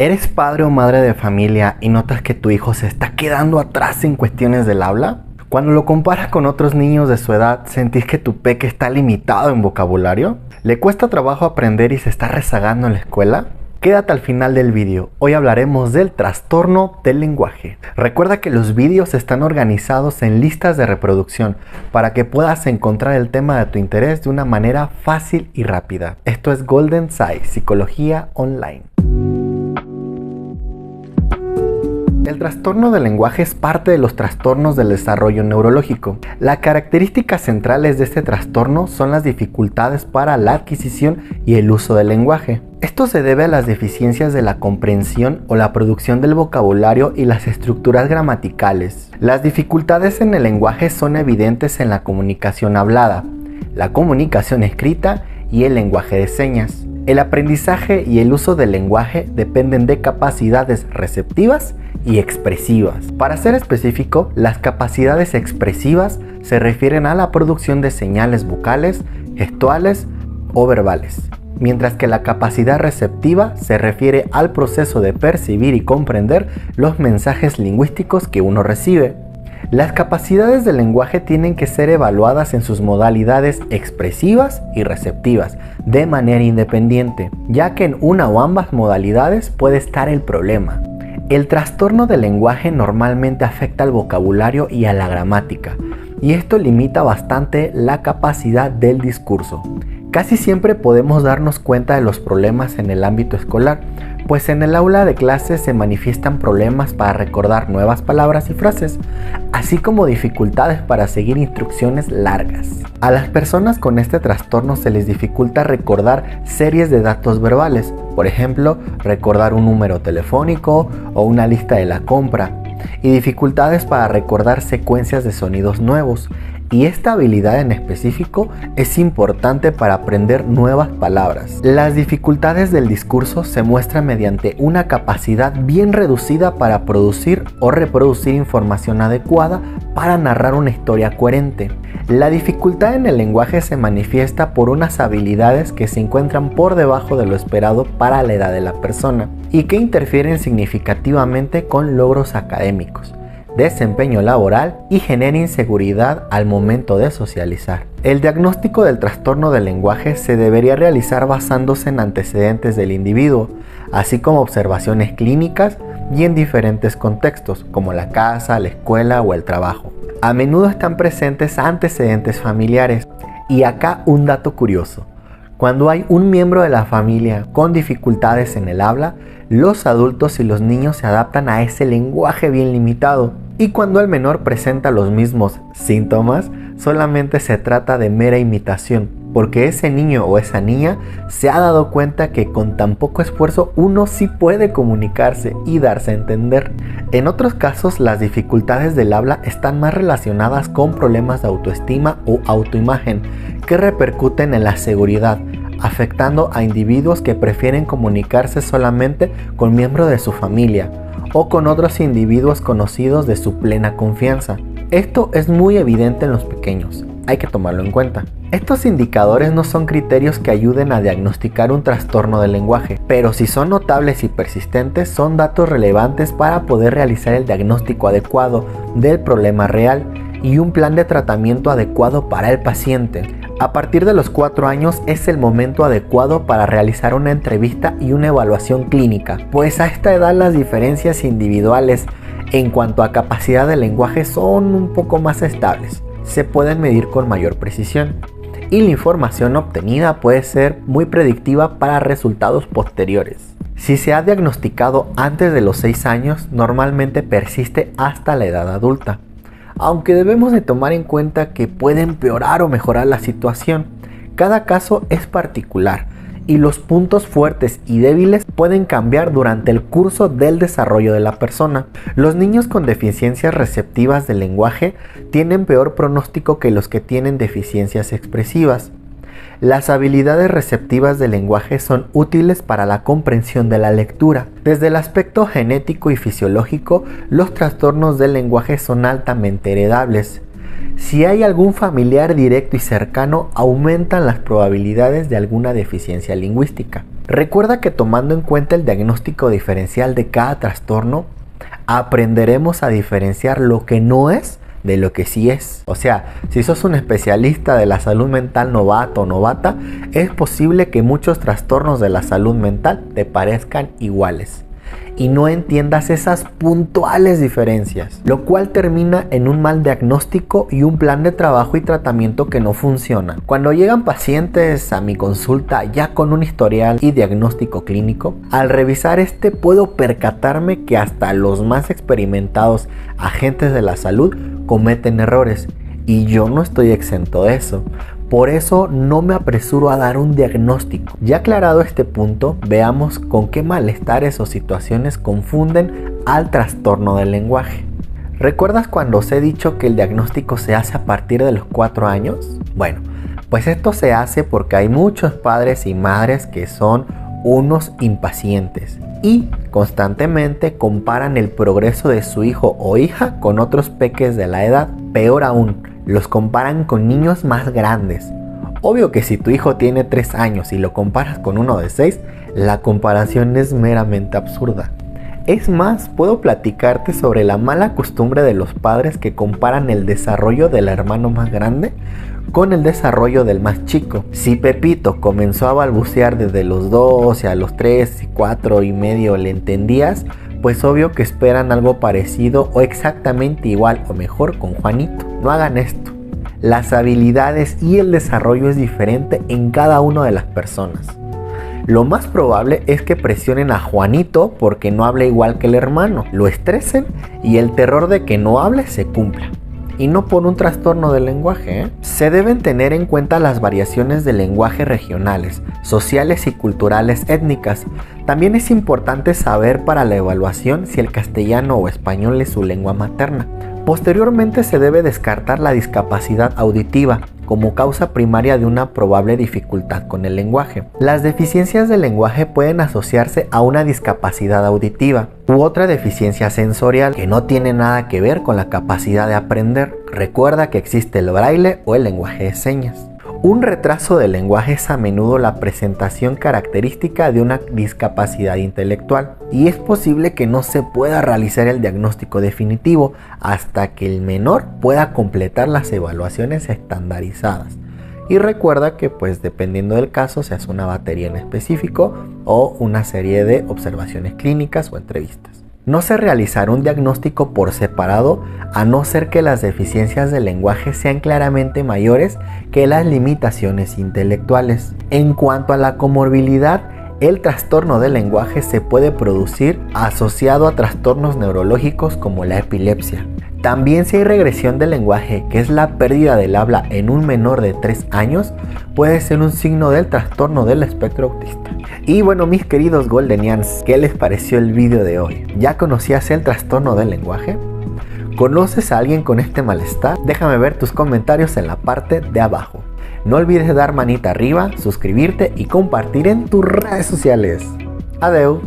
¿Eres padre o madre de familia y notas que tu hijo se está quedando atrás en cuestiones del habla? Cuando lo comparas con otros niños de su edad, ¿sentís que tu peque está limitado en vocabulario? ¿Le cuesta trabajo aprender y se está rezagando en la escuela? Quédate al final del vídeo. Hoy hablaremos del trastorno del lenguaje. Recuerda que los vídeos están organizados en listas de reproducción para que puedas encontrar el tema de tu interés de una manera fácil y rápida. Esto es Golden Sai, Psicología Online. El trastorno del lenguaje es parte de los trastornos del desarrollo neurológico. Las características centrales de este trastorno son las dificultades para la adquisición y el uso del lenguaje. Esto se debe a las deficiencias de la comprensión o la producción del vocabulario y las estructuras gramaticales. Las dificultades en el lenguaje son evidentes en la comunicación hablada, la comunicación escrita y el lenguaje de señas. El aprendizaje y el uso del lenguaje dependen de capacidades receptivas y expresivas. Para ser específico, las capacidades expresivas se refieren a la producción de señales vocales, gestuales o verbales, mientras que la capacidad receptiva se refiere al proceso de percibir y comprender los mensajes lingüísticos que uno recibe. Las capacidades del lenguaje tienen que ser evaluadas en sus modalidades expresivas y receptivas de manera independiente, ya que en una o ambas modalidades puede estar el problema. El trastorno del lenguaje normalmente afecta al vocabulario y a la gramática, y esto limita bastante la capacidad del discurso. Casi siempre podemos darnos cuenta de los problemas en el ámbito escolar, pues en el aula de clases se manifiestan problemas para recordar nuevas palabras y frases, así como dificultades para seguir instrucciones largas. A las personas con este trastorno se les dificulta recordar series de datos verbales, por ejemplo, recordar un número telefónico o una lista de la compra, y dificultades para recordar secuencias de sonidos nuevos. Y esta habilidad en específico es importante para aprender nuevas palabras. Las dificultades del discurso se muestran mediante una capacidad bien reducida para producir o reproducir información adecuada para narrar una historia coherente. La dificultad en el lenguaje se manifiesta por unas habilidades que se encuentran por debajo de lo esperado para la edad de la persona y que interfieren significativamente con logros académicos, desempeño laboral y genera inseguridad al momento de socializar. El diagnóstico del trastorno del lenguaje se debería realizar basándose en antecedentes del individuo, así como observaciones clínicas y en diferentes contextos, como la casa, la escuela o el trabajo. A menudo están presentes antecedentes familiares. Y acá un dato curioso. Cuando hay un miembro de la familia con dificultades en el habla, los adultos y los niños se adaptan a ese lenguaje bien limitado. Y cuando el menor presenta los mismos síntomas, solamente se trata de mera imitación, porque ese niño o esa niña se ha dado cuenta que con tan poco esfuerzo uno sí puede comunicarse y darse a entender. En otros casos, las dificultades del habla están más relacionadas con problemas de autoestima o autoimagen que repercuten en la seguridad, afectando a individuos que prefieren comunicarse solamente con miembros de su familia o con otros individuos conocidos de su plena confianza. Esto es muy evidente en los pequeños, hay que tomarlo en cuenta. Estos indicadores no son criterios que ayuden a diagnosticar un trastorno del lenguaje, pero si son notables y persistentes, son datos relevantes para poder realizar el diagnóstico adecuado del problema real y un plan de tratamiento adecuado para el paciente. A partir de los 4 años es el momento adecuado para realizar una entrevista y una evaluación clínica, pues a esta edad las diferencias individuales en cuanto a capacidad de lenguaje son un poco más estables, se pueden medir con mayor precisión y la información obtenida puede ser muy predictiva para resultados posteriores. Si se ha diagnosticado antes de los 6 años, normalmente persiste hasta la edad adulta, aunque debemos de tomar en cuenta que puede empeorar o mejorar la situación. Cada caso es particular y los puntos fuertes y débiles pueden cambiar durante el curso del desarrollo de la persona. Los niños con deficiencias receptivas del lenguaje tienen peor pronóstico que los que tienen deficiencias expresivas. Las habilidades receptivas del lenguaje son útiles para la comprensión de la lectura. Desde el aspecto genético y fisiológico, los trastornos del lenguaje son altamente heredables. Si hay algún familiar directo y cercano, aumentan las probabilidades de alguna deficiencia lingüística. Recuerda que tomando en cuenta el diagnóstico diferencial de cada trastorno, aprenderemos a diferenciar lo que no es de lo que sí es. O sea, si sos un especialista de la salud mental novato o novata, es posible que muchos trastornos de la salud mental te parezcan iguales y no entiendas esas puntuales diferencias, lo cual termina en un mal diagnóstico y un plan de trabajo y tratamiento que no funciona. Cuando llegan pacientes a mi consulta ya con un historial y diagnóstico clínico, al revisar puedo percatarme que hasta los más experimentados agentes de la salud cometen errores y yo no estoy exento de eso. Por eso no me apresuro a dar un diagnóstico. Ya aclarado este punto, veamos con qué malestares o situaciones confunden al trastorno del lenguaje. ¿Recuerdas cuando os he dicho que el diagnóstico se hace a partir de los 4 años? Bueno, pues esto se hace porque hay muchos padres y madres que son unos impacientes y constantemente comparan el progreso de su hijo o hija con otros peques de la edad. Peor aún, los comparan con niños más grandes. Obvio que si tu hijo tiene 3 años y lo comparas con uno de 6, la comparación es meramente absurda. Es más, puedo platicarte sobre la mala costumbre de los padres que comparan el desarrollo del hermano más grande con el desarrollo del más chico. Si Pepito comenzó a balbucear desde los 2 y a los 3 y 4 y medio le entendías, pues obvio que esperan algo parecido o exactamente igual o mejor con Juanito. No hagan esto. Las habilidades y el desarrollo es diferente en cada una de las personas. Lo más probable es que presionen a Juanito porque no habla igual que el hermano, lo estresen y el terror de que no hable se cumpla. Y no por un trastorno del lenguaje, ¿eh? Se deben tener en cuenta las variaciones del lenguaje regionales, sociales y culturales étnicas. También es importante saber para la evaluación si el castellano o español es su lengua materna. Posteriormente se debe descartar la discapacidad auditiva como causa primaria de una probable dificultad con el lenguaje. Las deficiencias del lenguaje pueden asociarse a una discapacidad auditiva u otra deficiencia sensorial que no tiene nada que ver con la capacidad de aprender. Recuerda que existe el braille o el lenguaje de señas. Un retraso del lenguaje es a menudo la presentación característica de una discapacidad intelectual y es posible que no se pueda realizar el diagnóstico definitivo hasta que el menor pueda completar las evaluaciones estandarizadas. Y recuerda que pues dependiendo del caso se hace una batería en específico o una serie de observaciones clínicas o entrevistas. No se realizará un diagnóstico por separado a no ser que las deficiencias del lenguaje sean claramente mayores que las limitaciones intelectuales. En cuanto a la comorbilidad, el trastorno del lenguaje se puede producir asociado a trastornos neurológicos como la epilepsia. También si hay regresión del lenguaje, que es la pérdida del habla en un menor de 3 años, puede ser un signo del trastorno del espectro autista. Y bueno, mis queridos Goldenians, ¿qué les pareció el vídeo de hoy? ¿Ya conocías el trastorno del lenguaje? ¿Conoces a alguien con este malestar? Déjame ver tus comentarios en la parte de abajo. No olvides dar manita arriba, suscribirte y compartir en tus redes sociales. Adeu.